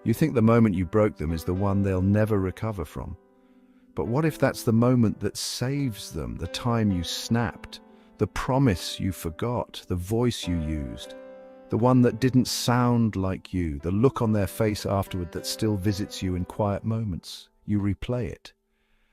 You think the moment you broke them is the one they'll never recover from. But what if that's the moment that saves them, the time you snapped, the promise you forgot, the voice you used, the one that didn't sound like you, the look on their face afterward that still visits you in quiet moments? You replay it,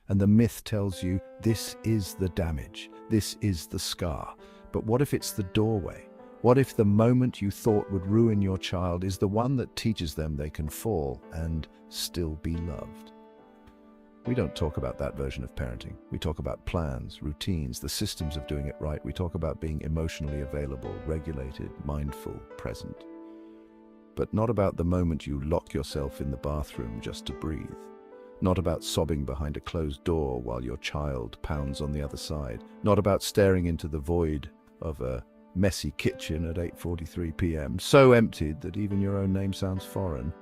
and the myth tells you this is the damage, this is the scar. But what if it's the doorway? What if the moment you thought would ruin your child is the one that teaches them they can fall and still be loved? We don't talk about that version of parenting. We talk about plans, routines, the systems of doing it right. We talk about being emotionally available, regulated, mindful, present. But not about the moment you lock yourself in the bathroom just to breathe. Not about sobbing behind a closed door while your child pounds on the other side. Not about staring into the void of a messy kitchen at 8:43 p.m., so emptied that even your own name sounds foreign.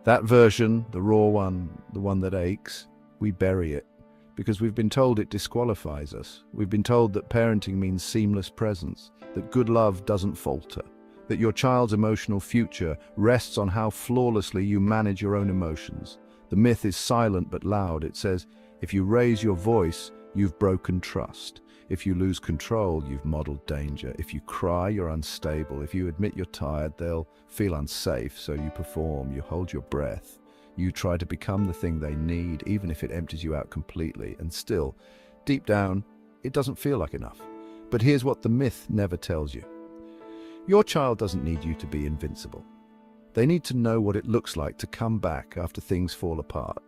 That version, the raw one, the one that aches, we bury it because we've been told it disqualifies us. We've been told that parenting means seamless presence, that good love doesn't falter, that your child's emotional future rests on how flawlessly you manage your own emotions. The myth is silent but loud. It says, if you raise your voice, you've broken trust. If you lose control, you've modeled danger. If you cry, you're unstable. If you admit you're tired, they'll feel unsafe, so you perform, you hold your breath. You try to become the thing they need, even if it empties you out completely. And still, deep down, it doesn't feel like enough. But here's what the myth never tells you. Your child doesn't need you to be invincible. They need to know what it looks like to come back after things fall apart.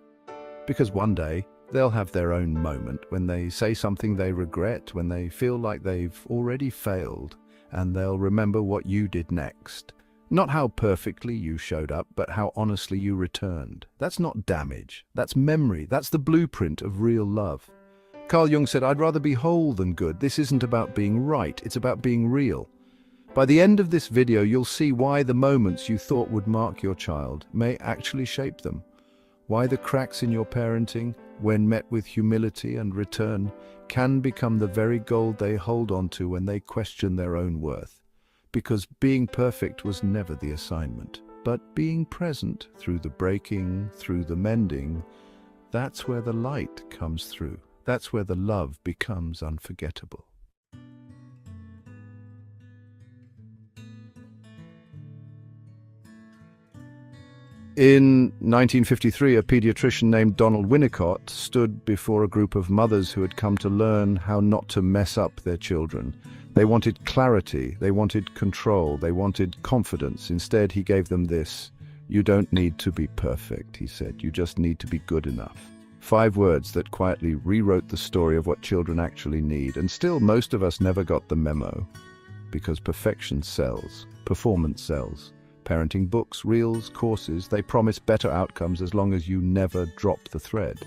Because one day, they'll have their own moment when they say something they regret, when they feel like they've already failed, and they'll remember what you did next. Not how perfectly you showed up, but how honestly you returned. That's not damage. That's memory. That's the blueprint of real love. Carl Jung said, I'd rather be whole than good. This isn't about being right. It's about being real. By the end of this video, you'll see why the moments you thought would mark your child may actually shape them. Why the cracks in your parenting, when met with humility and return, can become the very gold they hold on to when they question their own worth. Because being perfect was never the assignment, but being present through the breaking, through the mending, that's where the light comes through. That's where the love becomes unforgettable. In 1953, a pediatrician named Donald Winnicott stood before a group of mothers who had come to learn how not to mess up their children. They wanted clarity, they wanted control, they wanted confidence. Instead, he gave them this: you don't need to be perfect, he said, you just need to be good enough. 5 words that quietly rewrote the story of what children actually need. And still, most of us never got the memo. Because perfection sells, performance sells. Parenting books, reels, courses, they promise better outcomes as long as you never drop the thread.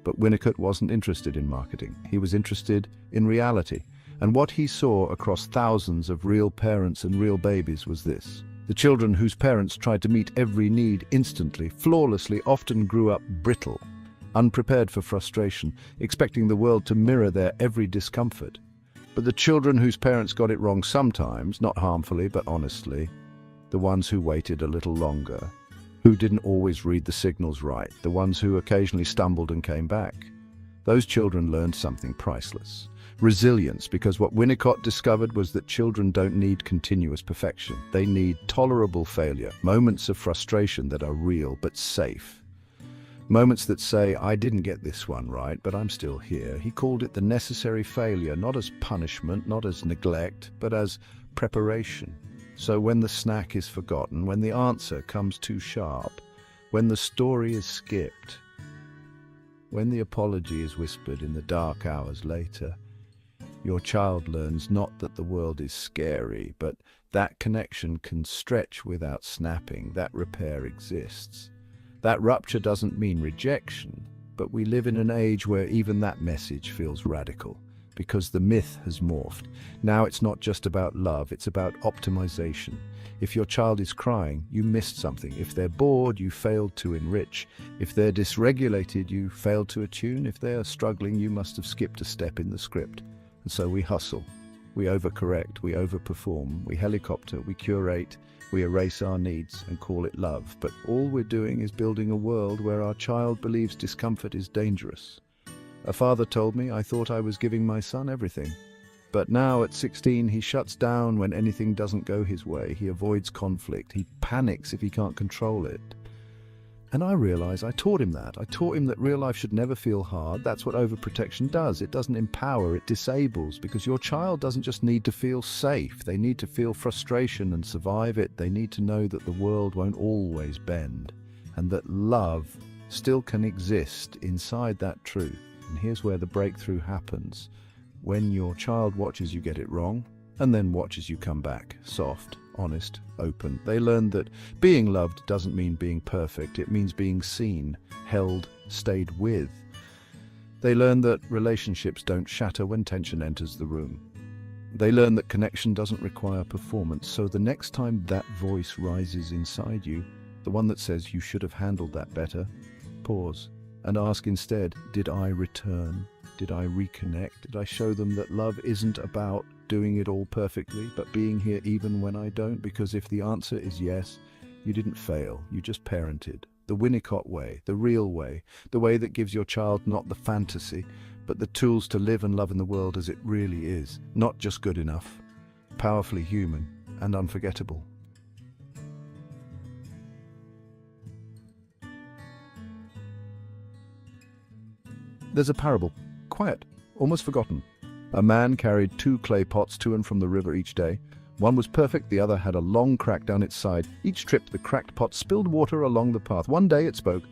But Winnicott wasn't interested in marketing. He was interested in reality. And what he saw across thousands of real parents and real babies was this: the children whose parents tried to meet every need instantly, flawlessly, often grew up brittle, unprepared for frustration, expecting the world to mirror their every discomfort. But the children whose parents got it wrong sometimes, not harmfully but honestly, the ones who waited a little longer, who didn't always read the signals right, the ones who occasionally stumbled and came back, those children learned something priceless. Resilience, because what Winnicott discovered was that children don't need continuous perfection. They need tolerable failure, moments of frustration that are real but safe. Moments that say, I didn't get this one right, but I'm still here. He called it the necessary failure, not as punishment, not as neglect, but as preparation. So when the snack is forgotten, when the answer comes too sharp, when the story is skipped, when the apology is whispered in the dark hours later, your child learns not that the world is scary, but that connection can stretch without snapping, that repair exists. That rupture doesn't mean rejection, but we live in an age where even that message feels radical, because the myth has morphed. Now it's not just about love, it's about optimization. If your child is crying, you missed something. If they're bored, you failed to enrich. If they're dysregulated, you failed to attune. If they are struggling, you must have skipped a step in the script. And so we hustle, we overcorrect, we overperform, we helicopter, we curate, We erase our needs and call it love, but all we're doing is building a world where our child believes discomfort is dangerous. A father told me I thought I was giving my son everything. But now at 16, he shuts down when anything doesn't go his way. He avoids conflict. He panics if he can't control it. And I realize I taught him that. I taught him that real life should never feel hard. That's what overprotection does. It doesn't empower, it disables, because your child doesn't just need to feel safe. They need to feel frustration and survive it. They need to know that the world won't always bend, and that love still can exist inside that truth. And here's where the breakthrough happens. When your child watches you get it wrong, and then watches you come back, soft, honest, open. They learn that being loved doesn't mean being perfect. It means being seen, held, stayed with. They learn that relationships don't shatter when tension enters the room. They learn that connection doesn't require performance. So the next time that voice rises inside you, the one that says you should have handled that better, pause and ask instead, did I return? Did I reconnect? Did I show them that love isn't about doing it all perfectly, but being here even when I don't? Because if the answer is yes, you didn't fail, you just parented. The Winnicott way, the real way, the way that gives your child not the fantasy, but the tools to live and love in the world as it really is. Not just good enough, powerfully human and unforgettable. There's a parable, quiet, almost forgotten. A man carried 2 clay pots to and from the river each day. One was perfect, the other had a long crack down its side. Each trip, the cracked pot spilled water along the path. One day it spoke.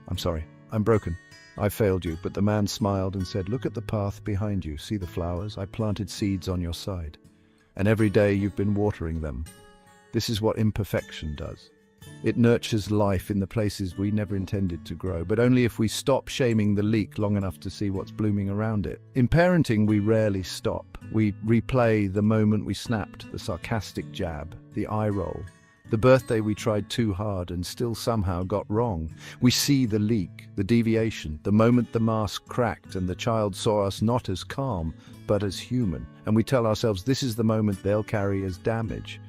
"I'm sorry, I'm broken. I failed you." But the man smiled and said, "Look at the path behind you. See the flowers? I planted seeds on your side. And every day you've been watering them. This is what imperfection does. It nurtures life in the places we never intended to grow, but only if we stop shaming the leek long enough to see what's blooming around it." In parenting, we rarely stop. We replay the moment we snapped, the sarcastic jab, the eye roll, the birthday we tried too hard and still somehow got wrong. We see the leak, the deviation, the moment the mask cracked and the child saw us not as calm, but as human. And we tell ourselves this is the moment they'll carry as damage.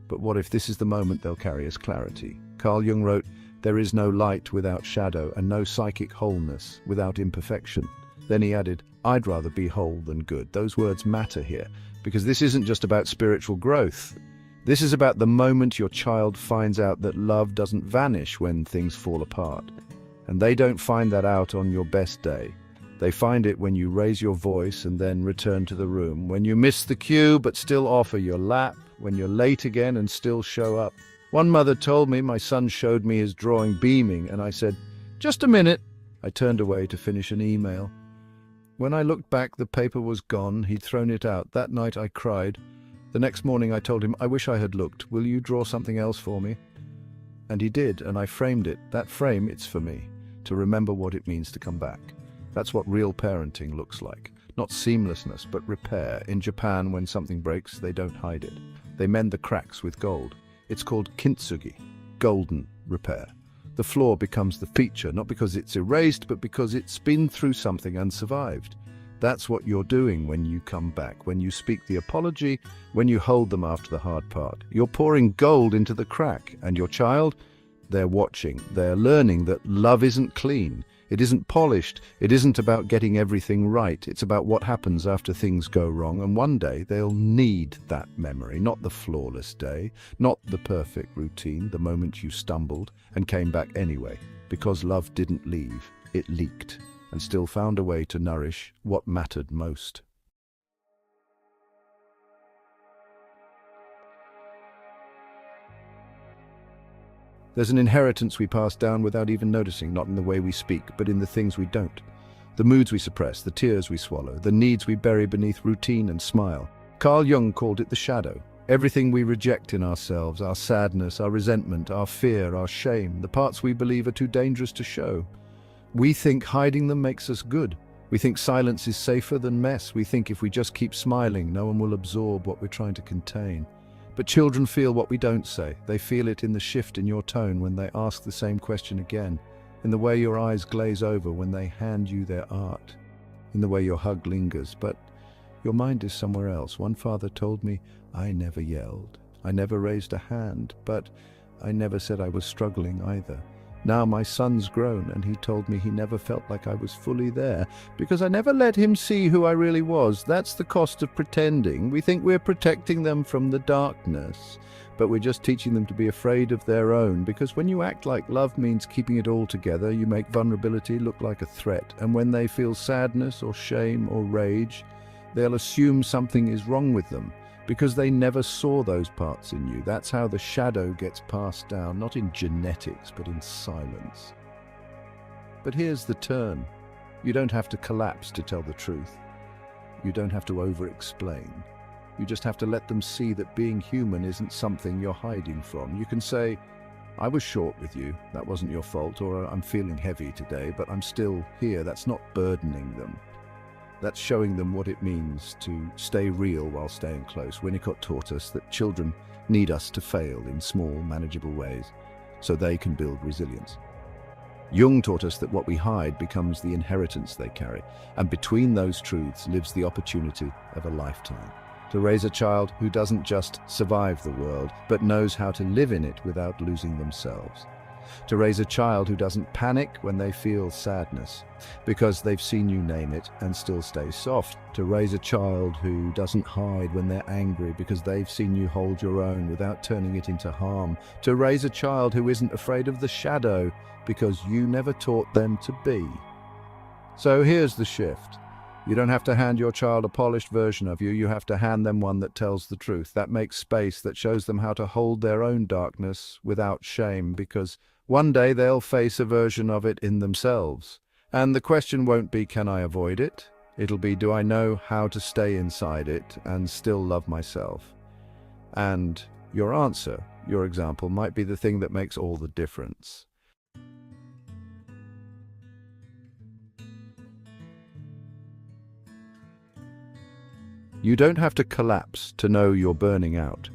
But what if this is the moment they'll carry as clarity? Carl Jung wrote, "There is no light without shadow and no psychic wholeness without imperfection." Then he added, "I'd rather be whole than good." Those words matter here, because this isn't just about spiritual growth. This is about the moment your child finds out that love doesn't vanish when things fall apart. And they don't find that out on your best day. They find it when you raise your voice and then return to the room, when you miss the cue but still offer your lap, when you're late again and still show up. One mother told me my son showed me his drawing beaming, and I said, "Just a minute." I turned away to finish an email. When I looked back, the paper was gone. He'd thrown it out. That night I cried. The next morning I told him, "I wish I had looked. Will you draw something else for me?" And he did, and I framed it. That frame, it's for me, to remember what it means to come back. That's what real parenting looks like. Not seamlessness, but repair. In Japan, when something breaks, they don't hide it. They mend the cracks with gold. It's called kintsugi, golden repair. The flaw becomes the feature, not because it's erased, but because it's been through something and survived. That's what you're doing when you come back, when you speak the apology, when you hold them after the hard part. You're pouring gold into the crack, and your child, they're watching. They're learning that love isn't clean. It isn't polished. It isn't about getting everything right. It's about what happens after things go wrong. And one day they'll need that memory, not the flawless day, not the perfect routine, the moment you stumbled and came back anyway. Because love didn't leave, it leaked and still found a way to nourish what mattered most. There's an inheritance we pass down without even noticing, not in the way we speak, but in the things we don't. The moods we suppress, the tears we swallow, the needs we bury beneath routine and smile. Carl Jung called it the shadow. Everything we reject in ourselves, our sadness, our resentment, our fear, our shame, the parts we believe are too dangerous to show. We think hiding them makes us good. We think silence is safer than mess. We think if we just keep smiling, no one will absorb what we're trying to contain. But children feel what we don't say. They feel it in the shift in your tone when they ask the same question again, in the way your eyes glaze over when they hand you their art, in the way your hug lingers, but your mind is somewhere else. One father told me, "I never yelled." I never raised a hand, but I never said I was struggling either. Now my son's grown, and he told me he never felt like I was fully there, because I never let him see who I really was. That's the cost of pretending. We think we're protecting them from the darkness, but we're just teaching them to be afraid of their own, because when you act like love means keeping it all together, you make vulnerability look like a threat, and when they feel sadness or shame or rage, they'll assume something is wrong with them, because they never saw those parts in you. That's how the shadow gets passed down, not in genetics, but in silence. But here's the turn. You don't have to collapse to tell the truth. You don't have to over-explain. You just have to let them see that being human isn't something you're hiding from. You can say, I was short with you, that wasn't your fault, or I'm feeling heavy today, but I'm still here. That's not burdening them. That's showing them what it means to stay real while staying close. Winnicott taught us that children need us to fail in small, manageable ways so they can build resilience. Jung taught us that what we hide becomes the inheritance they carry, and between those truths lives the opportunity of a lifetime. To raise a child who doesn't just survive the world, but knows how to live in it without losing themselves. To raise a child who doesn't panic when they feel sadness, because they've seen you name it and still stay soft. To raise a child who doesn't hide when they're angry, because they've seen you hold your own without turning it into harm. To raise a child who isn't afraid of the shadow, because you never taught them to be. So here's the shift. You don't have to hand your child a polished version of you, you have to hand them one that tells the truth, that makes space, that shows them how to hold their own darkness without shame, because one day they'll face a version of it in themselves. And the question won't be, can I avoid it? It'll be, do I know how to stay inside it and still love myself? And your answer, your example, might be the thing that makes all the difference. You don't have to collapse to know you're burning out.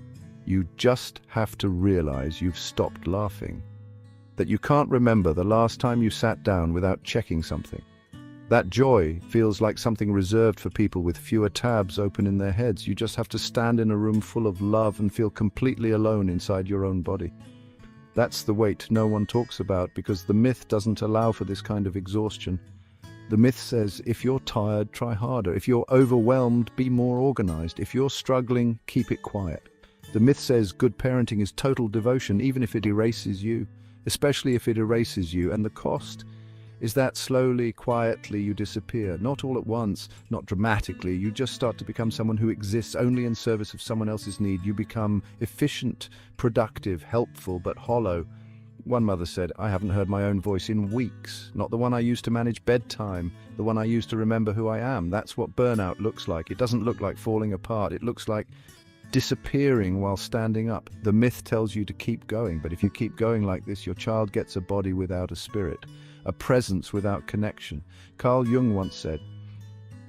You just have to realize you've stopped laughing. That you can't remember the last time you sat down without checking something. That joy feels like something reserved for people with fewer tabs open in their heads. You just have to stand in a room full of love and feel completely alone inside your own body. That's the weight no one talks about, because the myth doesn't allow for this kind of exhaustion. The myth says, if you're tired, try harder. If you're overwhelmed, be more organized. If you're struggling, keep it quiet. The myth says good parenting is total devotion, even if it erases you, especially if it erases you. And the cost is that slowly, quietly you disappear. Not all at once, not dramatically. You just start to become someone who exists only in service of someone else's need. You become efficient, productive, helpful, but hollow. One mother said, I haven't heard my own voice in weeks. Not the one I used to manage bedtime, the one I used to remember who I am. That's what burnout looks like. It doesn't look like falling apart. It looks like disappearing while standing up. The myth tells you to keep going, but if you keep going like this, your child gets a body without a spirit, a presence without connection. Carl Jung once said,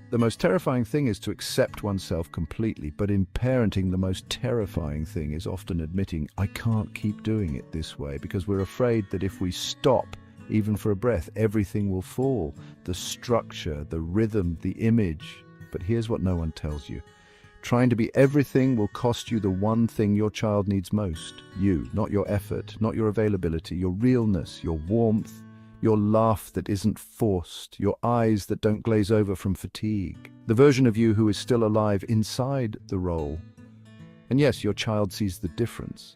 the most terrifying thing is to accept oneself completely, but in parenting, the most terrifying thing is often admitting, I can't keep doing it this way, because we're afraid that if we stop, even for a breath, everything will fall. The structure, the rhythm, the image. But here's what no one tells you. Trying to be everything will cost you the one thing your child needs most. You, not your effort, not your availability, your realness, your warmth, your laugh that isn't forced, your eyes that don't glaze over from fatigue, the version of you who is still alive inside the role. And yes, your child sees the difference.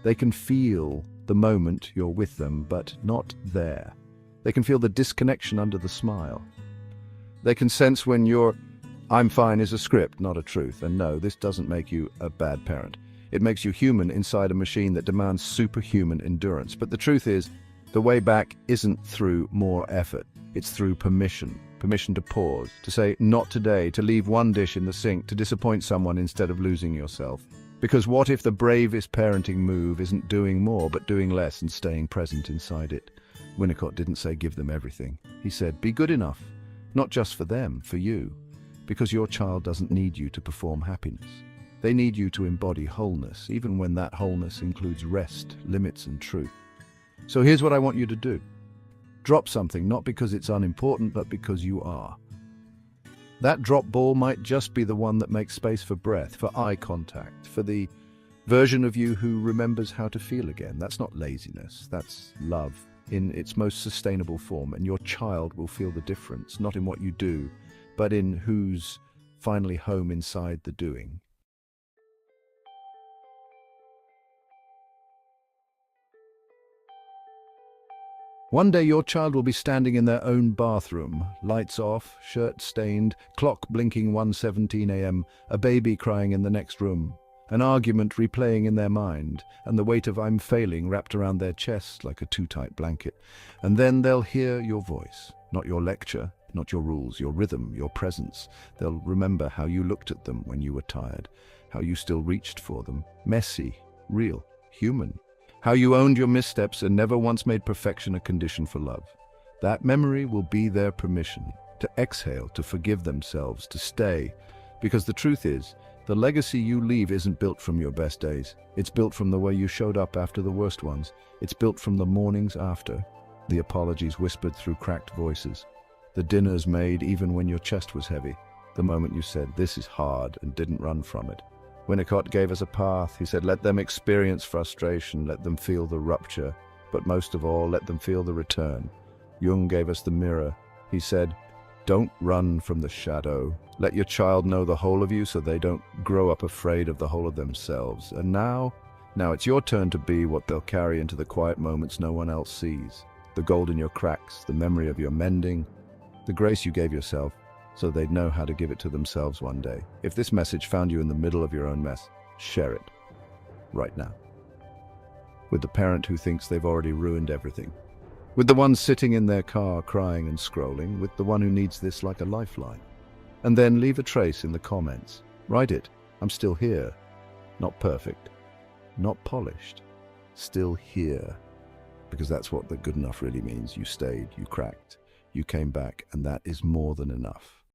They can feel the moment you're with them, but not there. They can feel the disconnection under the smile. They can sense when your I'm fine is a script, not a truth. And no, this doesn't make you a bad parent. It makes you human inside a machine that demands superhuman endurance. But the truth is, the way back isn't through more effort. It's through permission. Permission to pause, to say, not today, to leave one dish in the sink, to disappoint someone instead of losing yourself. Because what if the bravest parenting move isn't doing more, but doing less and staying present inside it? Winnicott didn't say give them everything. He said, be good enough, not just for them, for you. Because your child doesn't need you to perform happiness. They need you to embody wholeness, even when that wholeness includes rest, limits, and truth. So here's what I want you to do. Drop something, not because it's unimportant, but because you are. That drop ball might just be the one that makes space for breath, for eye contact, for the version of you who remembers how to feel again. That's not laziness, that's love in its most sustainable form. And your child will feel the difference, not in what you do, but in who's finally home inside the doing. One day your child will be standing in their own bathroom, lights off, shirt stained, clock blinking 1:17 a.m., a baby crying in the next room, an argument replaying in their mind, and the weight of "I'm failing" wrapped around their chest like a too-tight blanket. And then they'll hear your voice, not your lecture, not your rules, your rhythm, your presence. They'll remember how you looked at them when you were tired, how you still reached for them, messy, real, human. How you owned your missteps and never once made perfection a condition for love. That memory will be their permission to exhale, to forgive themselves, to stay. Because the truth is, the legacy you leave isn't built from your best days. It's built from the way you showed up after the worst ones. It's built from the mornings after, the apologies whispered through cracked voices, the dinners made even when your chest was heavy, the moment you said, "This is hard," and didn't run from it. Winnicott gave us a path. He said, let them experience frustration, let them feel the rupture, but most of all, let them feel the return. Jung gave us the mirror. He said, don't run from the shadow. Let your child know the whole of you so they don't grow up afraid of the whole of themselves. And now it's your turn to be what they'll carry into the quiet moments no one else sees. The gold in your cracks, the memory of your mending, the grace you gave yourself, so they'd know how to give it to themselves one day. If this message found you in the middle of your own mess, share it right now. With the parent who thinks they've already ruined everything. With the one sitting in their car crying and scrolling. With the one who needs this like a lifeline. And then leave a trace in the comments. Write it. I'm still here. Not perfect. Not polished. Still here. Because that's what the good enough really means. You stayed, you cracked, you came back, and that is more than enough.